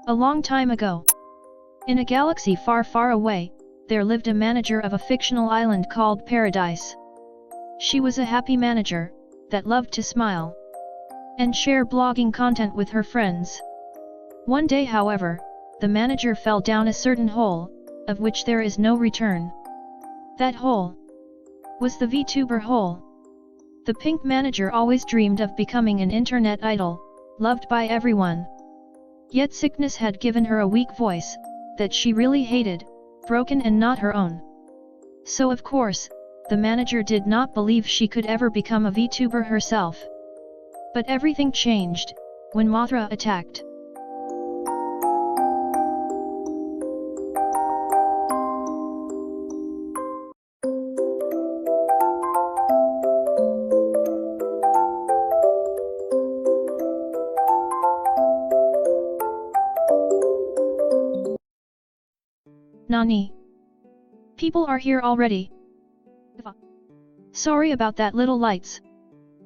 A long time ago, in a galaxy far far away, there lived a manager of a fictional island called Paradise. She was a happy manager, that loved to smile and share blogging content with her friends. One day however, the manager fell down a certain hole, of which there is no return. That hole was the VTuber hole. The pink manager always dreamed of becoming an internet idol, loved by everyone. Yet sickness had given her a weak voice, that she really hated, broken and not her own. So of course, the manager did not believe she could ever become a VTuber herself. But everything changed, when Mothra attacked. Nani? People are here already. Sorry about that, little lights.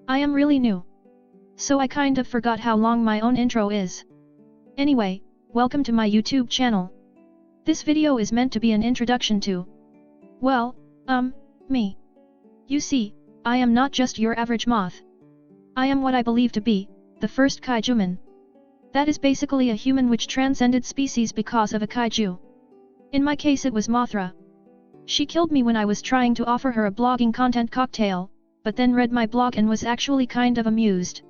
I am really new, so I kind of forgot how long my own intro is. Anyway, welcome to my YouTube channel. This video is meant to be an introduction to, well, me. You see, I am not just your average moth. I am what I believe to be the first Kaijuman. That is basically a human which transcended species because of a kaiju. In my case it was Mothra. She killed me when I was trying to offer her a blogging content cocktail, but then read my blog and was actually kind of amused.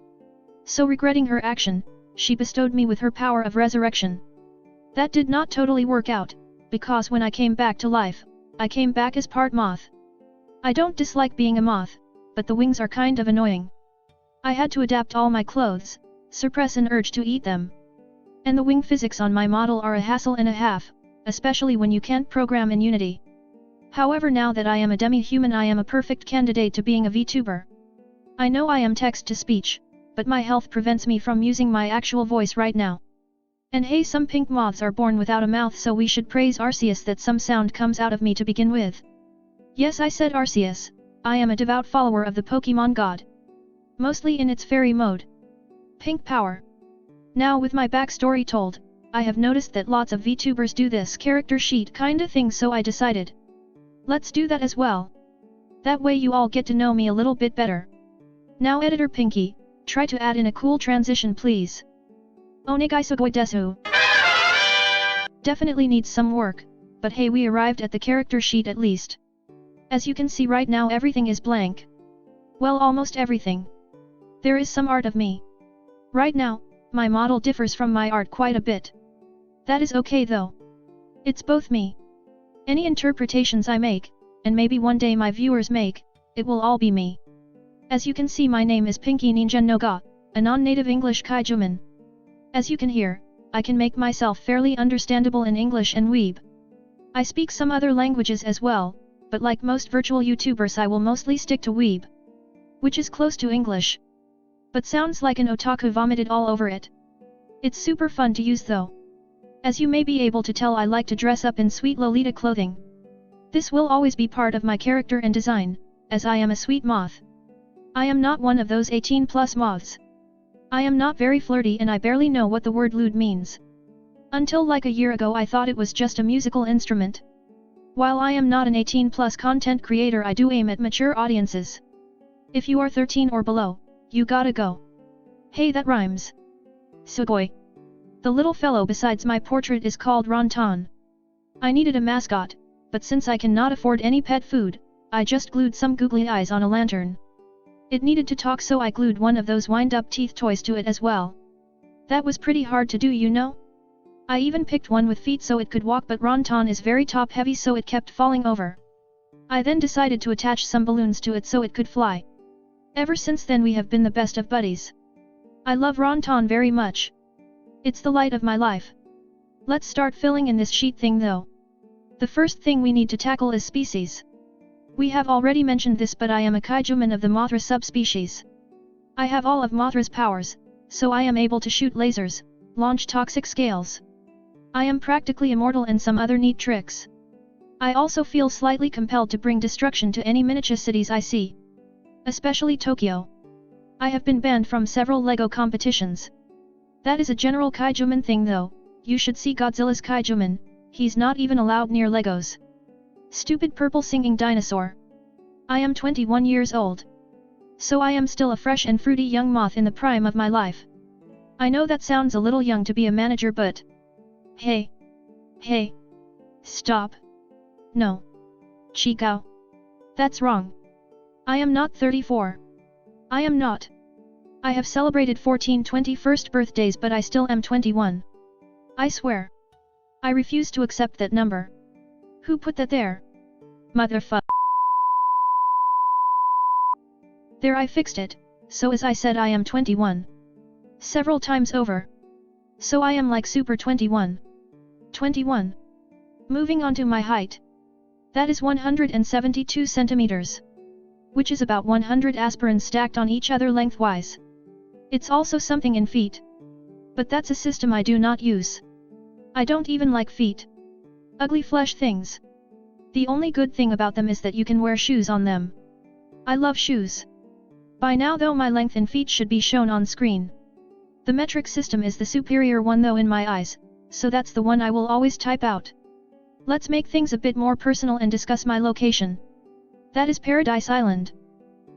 So regretting her action, she bestowed me with her power of resurrection. That did not totally work out, because when I came back to life, I came back as part moth. I don't dislike being a moth, but the wings are kind of annoying. I had to adapt all my clothes, suppress an urge to eat them. And the wing physics on my model are a hassle and a half, especially when you can't program in Unity. However, now that I am a demi-human, I am a perfect candidate to being a VTuber. I know I am text-to-speech, but my health prevents me from using my actual voice right now. And hey, some pink moths are born without a mouth, so we should praise Arceus that some sound comes out of me to begin with. Yes, I said Arceus. I am a devout follower of the Pokémon god. Mostly in its fairy mode. Pink power. Now with my backstory told, I have noticed that lots of VTubers do this character sheet kinda thing, so I decided, let's do that as well. That way you all get to know me a little bit better. Now editor Pinkie, try to add in a cool transition please. Onegai sugoi desu. Definitely needs some work, but hey, we arrived at the character sheet at least. As you can see right now, everything is blank. Well, almost everything. There is some art of me. Right now, my model differs from my art quite a bit. That is okay though. It's both me. Any interpretations I make, and maybe one day my viewers make, it will all be me. As you can see, my name is Pinkie Ningennoga, a non-native English Kaijuman. As you can hear, I can make myself fairly understandable in English and Weeb. I speak some other languages as well, but like most virtual YouTubers I will mostly stick to Weeb, which is close to English, but sounds like an otaku vomited all over it. It's super fun to use though. As you may be able to tell, I like to dress up in sweet Lolita clothing. This will always be part of my character and design, as I am a sweet moth. I am not one of those 18+ moths. I am not very flirty and I barely know what the word lewd means. Until like a year ago I thought it was just a musical instrument. While I am not an 18+ content creator, I do aim at mature audiences. If you are 13 or below, you gotta go. Hey, that rhymes. Sugoi. The little fellow besides my portrait is called Ronton. I needed a mascot, but since I cannot afford any pet food, I just glued some googly eyes on a lantern. It needed to talk, so I glued one of those wind-up teeth toys to it as well. That was pretty hard to do, you know? I even picked one with feet so it could walk, but Ronton is very top-heavy, so it kept falling over. I then decided to attach some balloons to it so it could fly. Ever since then we have been the best of buddies. I love Ronton very much. It's the light of my life. Let's start filling in this sheet thing though. The first thing we need to tackle is species. We have already mentioned this, but I am a Kaijuman of the Mothra subspecies. I have all of Mothra's powers, so I am able to shoot lasers, launch toxic scales. I am practically immortal and some other neat tricks. I also feel slightly compelled to bring destruction to any miniature cities I see. Especially Tokyo. I have been banned from several LEGO competitions. That is a general Kaijuman thing though, You should see Godzilla's Kaijuman, he's not even allowed near Legos. Stupid purple singing dinosaur. I am 21 years old. So I am still a fresh and fruity young moth in the prime of my life. I know that sounds a little young to be a manager, but... Hey. Hey. Stop. No. Chikao. That's wrong. I am not 34. I am not. I have celebrated 14 21st birthdays, but I still am 21. I swear. I refuse to accept that number. Who put that there? Motherfuck. There, I fixed it, so as I said, I am 21. Several times over. So I am like super 21. 21. Moving on to my height. That is 172 centimeters. Which is about 100 aspirins stacked on each other lengthwise. It's also something in feet. But that's a system I do not use. I don't even like feet. Ugly flesh things. The only good thing about them is that you can wear shoes on them. I love shoes. By now though my length in feet should be shown on screen. The metric system is the superior one though in my eyes, so that's the one I will always type out. Let's make things a bit more personal and discuss my location. That is Paradise Island.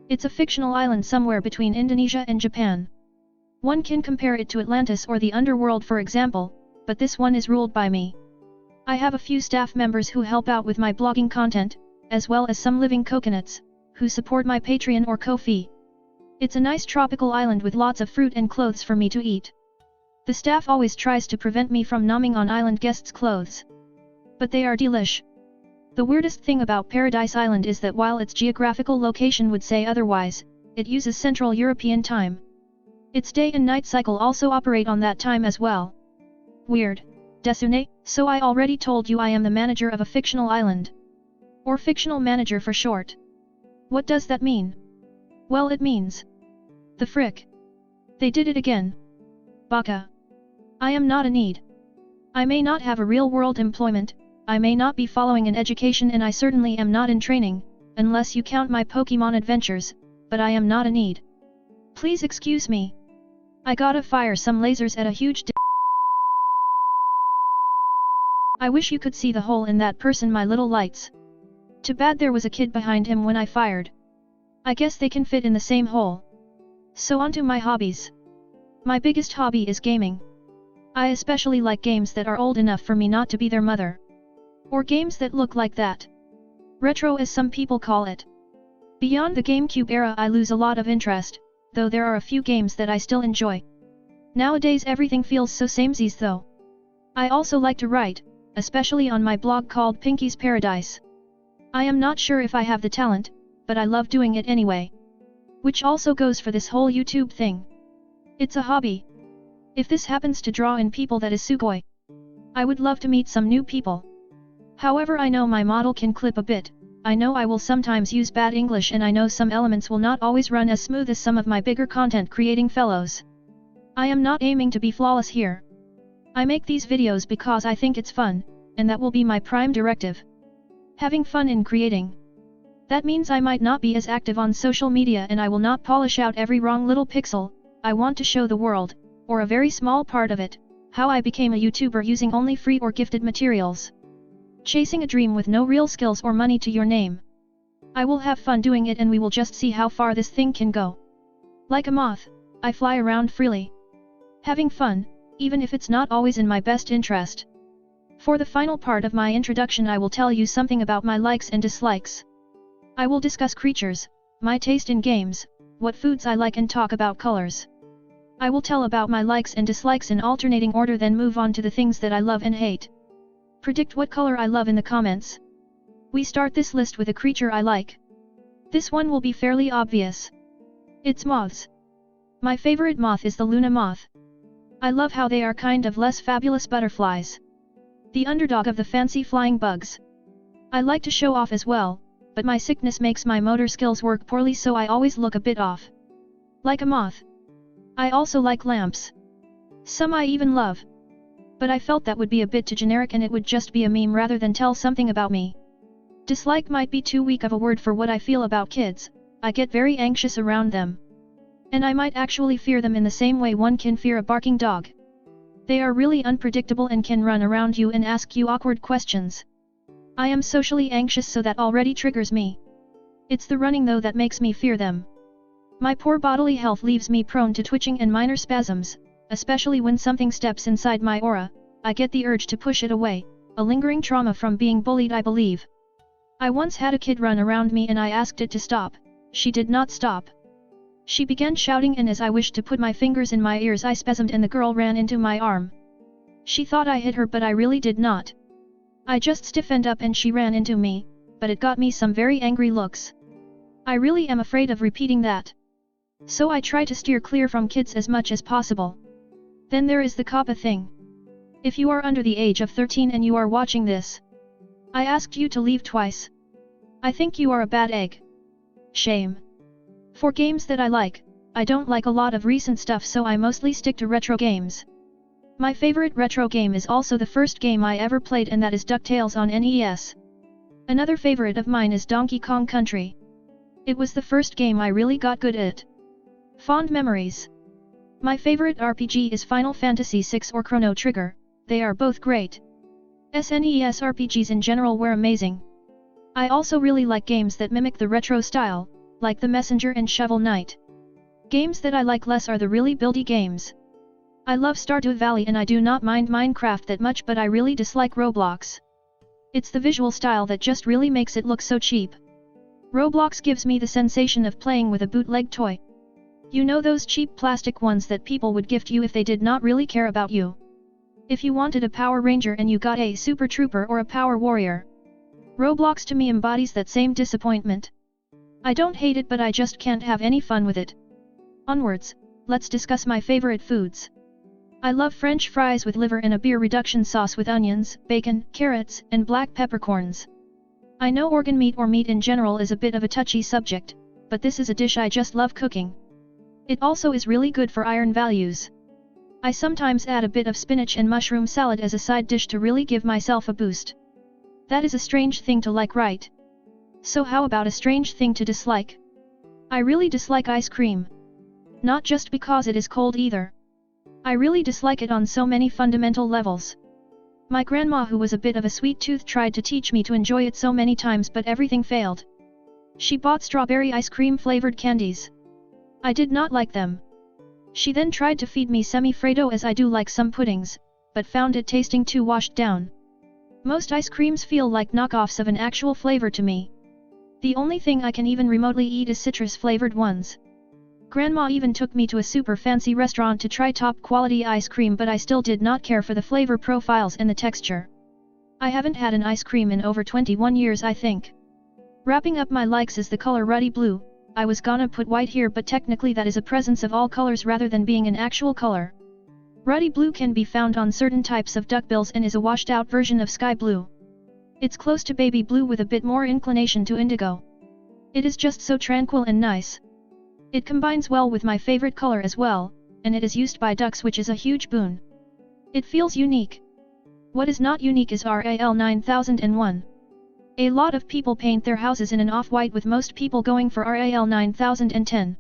It's a fictional island somewhere between Indonesia and Japan. One can compare it to Atlantis or the underworld for example, but this one is ruled by me. I have a few staff members who help out with my blogging content, as well as some living coconuts, who support my Patreon or Ko-fi. It's a nice tropical island with lots of fruit and clothes for me to eat. The staff always tries to prevent me from nomming on island guests' clothes. But they are delish. The weirdest thing about Paradise Island is that while its geographical location would say otherwise, it uses Central European time. Its day and night cycle also operate on that time as well. Weird. Desune, so I already told you I am the manager of a fictional island. Or fictional manager for short. What does that mean? Well, it means... the frick. They did it again. Baka. I am not a need. I may not have a real-world employment, I may not be following an education, and I certainly am not in training, unless you count my Pokémon adventures, but I am not a need. Please excuse me. I gotta fire some lasers at a huge I wish you could see the hole in that person, my little lights. Too bad there was a kid behind him when I fired. I guess they can fit in the same hole. So on to my hobbies. My biggest hobby is gaming. I especially like games that are old enough for me not to be their mother. Or games that look like that. Retro as some people call it. Beyond the GameCube era I lose a lot of interest, though there are a few games that I still enjoy. Nowadays everything feels so samesies though. I also like to write, especially on my blog called Pinkie's Paradise. I am not sure if I have the talent, but I love doing it anyway. Which also goes for this whole YouTube thing. It's a hobby. If this happens to draw in people, that is sugoi. I would love to meet some new people. However, I know my model can clip a bit, I know I will sometimes use bad English, and I know some elements will not always run as smooth as some of my bigger content creating fellows. I am not aiming to be flawless here. I make these videos because I think it's fun, and that will be my prime directive. Having fun in creating. That means I might not be as active on social media, and I will not polish out every wrong little pixel. I want to show the world, or a very small part of it, how I became a YouTuber using only free or gifted materials. Chasing a dream with no real skills or money to your name. I will have fun doing it, and we will just see how far this thing can go. Like a moth, I fly around freely. Having fun, even if it's not always in my best interest. For the final part of my introduction I will tell you something about my likes and dislikes. I will discuss creatures, my taste in games, what foods I like, and talk about colors. I will tell about my likes and dislikes in alternating order, then move on to the things that I love and hate. Predict what color I love in the comments. We start this list with a creature I like. This one will be fairly obvious. It's moths. My favorite moth is the Luna moth. I love how they are kind of less fabulous butterflies. The underdog of the fancy flying bugs. I like to show off as well, but my sickness makes my motor skills work poorly, so I always look a bit off. Like a moth. I also like lamps. Some I even love. But I felt that would be a bit too generic, and it would just be a meme rather than tell something about me. Dislike might be too weak of a word for what I feel about kids. I get very anxious around them. And I might actually fear them in the same way one can fear a barking dog. They are really unpredictable and can run around you and ask you awkward questions. I am socially anxious, so that already triggers me. It's the running though that makes me fear them. My poor bodily health leaves me prone to twitching and minor spasms, especially when something steps inside my aura. I get the urge to push it away, a lingering trauma from being bullied, I believe. I once had a kid run around me and I asked it to stop. She did not stop. She began shouting, and as I wished to put my fingers in my ears, I spasmed and the girl ran into my arm. She thought I hit her, but I really did not. I just stiffened up and she ran into me, but it got me some very angry looks. I really am afraid of repeating that. So I try to steer clear from kids as much as possible. Then there is the kappa thing. If you are under the age of 13 and you are watching this, I asked you to leave twice. I think you are a bad egg. Shame. For games that I like, I don't like a lot of recent stuff, so I mostly stick to retro games. My favorite retro game is also the first game I ever played, and that is DuckTales on NES. Another favorite of mine is Donkey Kong Country. It was the first game I really got good at. Fond memories. My favorite RPG is Final Fantasy VI or Chrono Trigger. They are both great. SNES RPGs in general were amazing. I also really like games that mimic the retro style, like The Messenger and Shovel Knight. Games that I like less are the really buildy games. I love Stardew Valley and I do not mind Minecraft that much, but I really dislike Roblox. It's the visual style that just really makes it look so cheap. Roblox gives me the sensation of playing with a bootleg toy. You know, those cheap plastic ones that people would gift you if they did not really care about you. If you wanted a Power Ranger and you got a Super Trooper or a Power Warrior. Roblox to me embodies that same disappointment. I don't hate it, but I just can't have any fun with it. Onwards, let's discuss my favorite foods. I love French fries with liver and a beer reduction sauce with onions, bacon, carrots, and black peppercorns. I know organ meat or meat in general is a bit of a touchy subject, but this is a dish I just love cooking. It also is really good for iron values. I sometimes add a bit of spinach and mushroom salad as a side dish to really give myself a boost. That is a strange thing to like, right? So how about a strange thing to dislike? I really dislike ice cream. Not just because it is cold either. I really dislike it on so many fundamental levels. My grandma, who was a bit of a sweet tooth, tried to teach me to enjoy it so many times, but everything failed. She bought strawberry ice cream flavored candies. I did not like them. She then tried to feed me semi-Fredo, as I do like some puddings, but found it tasting too washed down. Most ice creams feel like knockoffs of an actual flavor to me. The only thing I can even remotely eat is citrus-flavored ones. Grandma even took me to a super fancy restaurant to try top-quality ice cream, but I still did not care for the flavor profiles and the texture. I haven't had an ice cream in over 21 years, I think. Wrapping up my likes is the color ruddy blue. I was gonna put white here, but technically that is a presence of all colors rather than being an actual color. Ruddy blue can be found on certain types of duckbills and is a washed-out version of sky blue. It's close to baby blue with a bit more inclination to indigo. It is just so tranquil and nice. It combines well with my favorite color as well, and it is used by ducks, which is a huge boon. It feels unique. What is not unique is RAL 9001. A lot of people paint their houses in an off-white, with most people going for RAL 9010.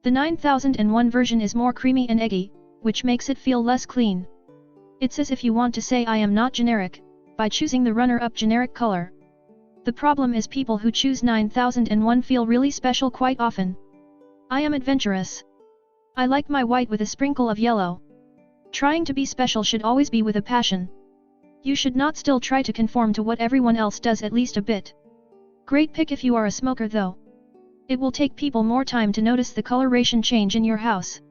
The 9001 version is more creamy and eggy, which makes it feel less clean. It's as if you want to say I am not generic, by choosing the runner-up generic color. The problem is people who choose 9001 feel really special quite often. I am adventurous. I like my white with a sprinkle of yellow. Trying to be special should always be with a passion. You should not still try to conform to what everyone else does, at least a bit. Great pick if you are a smoker though. It will take people more time to notice the coloration change in your house.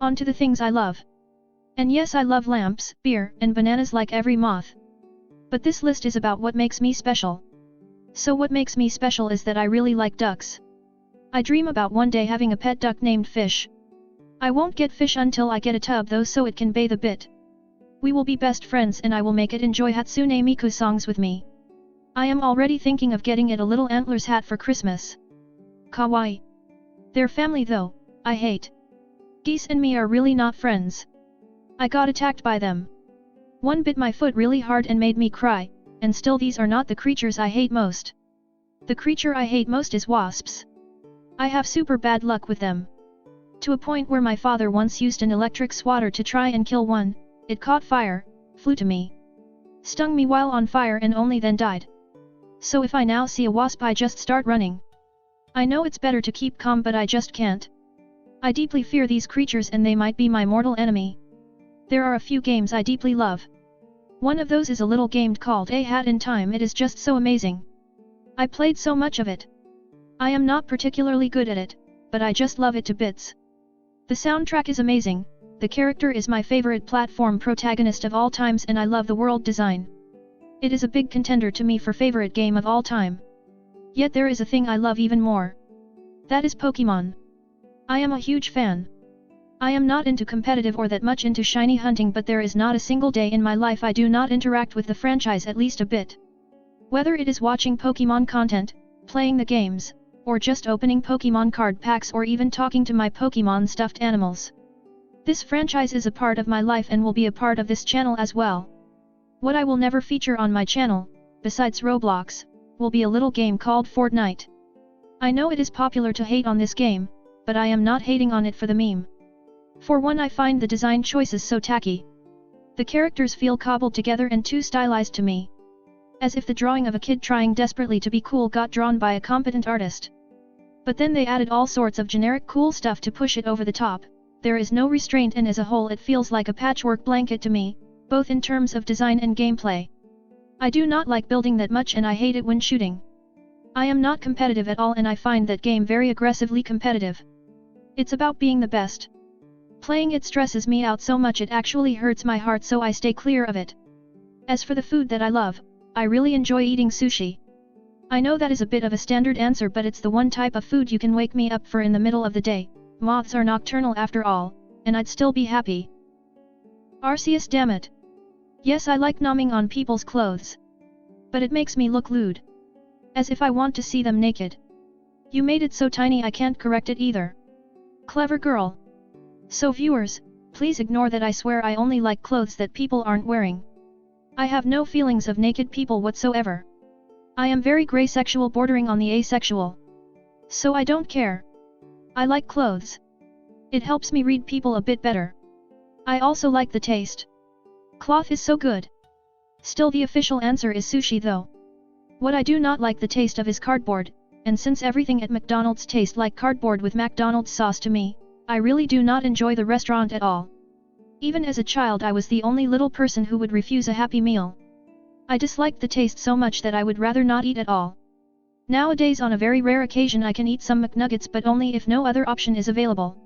On to the things I love. And yes, I love lamps, beer, and bananas like every moth. But this list is about what makes me special. So what makes me special is that I really like ducks. I dream about one day having a pet duck named Fish. I won't get Fish until I get a tub though, so it can bathe a bit. We will be best friends and I will make it enjoy Hatsune Miku songs with me. I am already thinking of getting it a little antlers hat for Christmas. Kawaii. Their family though, I hate. Geese and me are really not friends. I got attacked by them. One bit my foot really hard and made me cry, and still these are not the creatures I hate most. The creature I hate most is wasps. I have super bad luck with them. To a point where my father once used an electric swatter to try and kill one, it caught fire, flew to me, stung me while on fire and only then died. So if I now see a wasp I just start running. I know it's better to keep calm but I just can't. I deeply fear these creatures and they might be my mortal enemy. There are a few games I deeply love. One of those is a little game called A Hat in Time. It is just so amazing. I played so much of it. I am not particularly good at it, but I just love it to bits. The soundtrack is amazing, the character is my favorite platform protagonist of all times and I love the world design. It is a big contender to me for favorite game of all time. Yet there is a thing I love even more. That is Pokémon. I am a huge fan. I am not into competitive or that much into shiny hunting, but there is not a single day in my life I do not interact with the franchise at least a bit. Whether it is watching Pokémon content, playing the games, or just opening Pokémon card packs or even talking to my Pokémon stuffed animals. This franchise is a part of my life and will be a part of this channel as well. What I will never feature on my channel, besides Roblox, will be a little game called Fortnite. I know it is popular to hate on this game, but I am not hating on it for the meme. For one, I find the design choices so tacky. The characters feel cobbled together and too stylized to me. As if the drawing of a kid trying desperately to be cool got drawn by a competent artist. But then they added all sorts of generic cool stuff to push it over the top. There is no restraint and as a whole it feels like a patchwork blanket to me, both in terms of design and gameplay. I do not like building that much and I hate it when shooting. I am not competitive at all and I find that game very aggressively competitive. It's about being the best. Playing it stresses me out so much it actually hurts my heart, so I stay clear of it. As for the food that I love, I really enjoy eating sushi. I know that is a bit of a standard answer, but it's the one type of food you can wake me up for in the middle of the day. Moths are nocturnal after all, and I'd still be happy. Arceus, damn it. Yes, I like nomming on people's clothes. But it makes me look lewd. As if I want to see them naked. You made it so tiny I can't correct it either. Clever girl. So viewers, please ignore that I swear I only like clothes that people aren't wearing. I have no feelings of naked people whatsoever. I am very grey sexual bordering on the asexual. So I don't care. I like clothes. It helps me read people a bit better. I also like the taste. Cloth is so good. Still, the official answer is sushi though. What I do not like the taste of is cardboard, and since everything at McDonald's tastes like cardboard with McDonald's sauce to me, I really do not enjoy the restaurant at all. Even as a child I was the only little person who would refuse a Happy Meal. I disliked the taste so much that I would rather not eat at all. Nowadays on a very rare occasion I can eat some McNuggets, but only if no other option is available.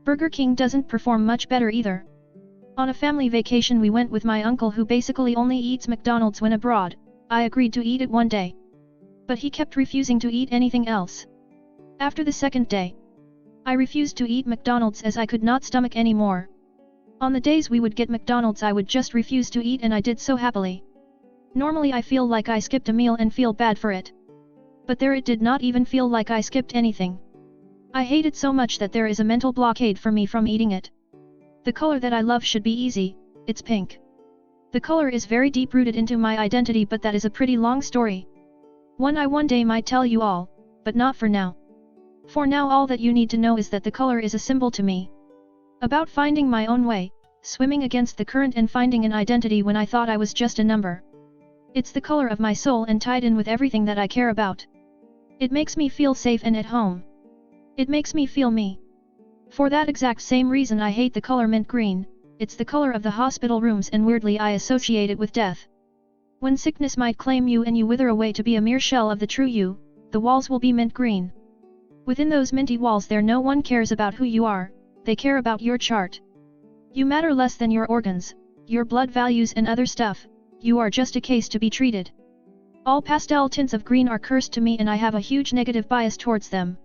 Burger King doesn't perform much better either. On a family vacation we went with my uncle who basically only eats McDonald's when abroad. I agreed to eat it one day. But he kept refusing to eat anything else. After the second day, I refused to eat McDonald's as I could not stomach anymore. On the days we would get McDonald's I would just refuse to eat, and I did so happily. Normally I feel like I skipped a meal and feel bad for it. But there it did not even feel like I skipped anything. I hate it so much that there is a mental blockade for me from eating it. The color that I love should be easy, it's pink. The color is very deep rooted into my identity, but that is a pretty long story. One I one day might tell you all, but not for now. For now all that you need to know is that the color is a symbol to me. About finding my own way, swimming against the current and finding an identity when I thought I was just a number. It's the color of my soul and tied in with everything that I care about. It makes me feel safe and at home. It makes me feel me. For that exact same reason I hate the color mint green. It's the color of the hospital rooms and weirdly I associate it with death. When sickness might claim you and you wither away to be a mere shell of the true you, the walls will be mint green. Within those minty walls there no one cares about who you are, they care about your chart. You matter less than your organs, your blood values and other stuff, you are just a case to be treated. All pastel tints of green are cursed to me and I have a huge negative bias towards them.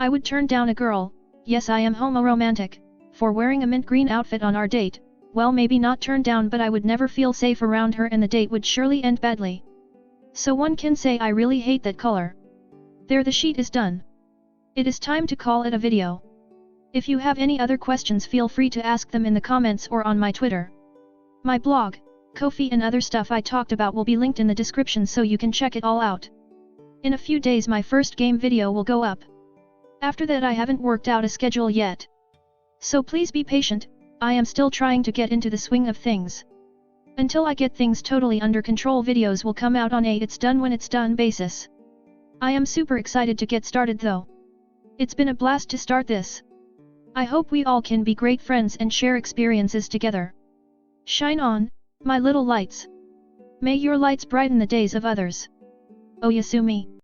I would turn down a girl, yes I am homo-romantic, for wearing a mint green outfit on our date. Well, maybe not turn down, but I would never feel safe around her and the date would surely end badly. So one can say I really hate that color. There, the sheet is done. It is time to call it a video. If you have any other questions feel free to ask them in the comments or on my Twitter. My blog, Ko-fi and other stuff I talked about will be linked in the description so you can check it all out. In a few days my first game video will go up. After that I haven't worked out a schedule yet. So please be patient, I am still trying to get into the swing of things. Until I get things totally under control, videos will come out on a it's done when it's done basis. I am super excited to get started though. It's been a blast to start this. I hope we all can be great friends and share experiences together. Shine on, my little lights. May your lights brighten the days of others. Oh Yasumi.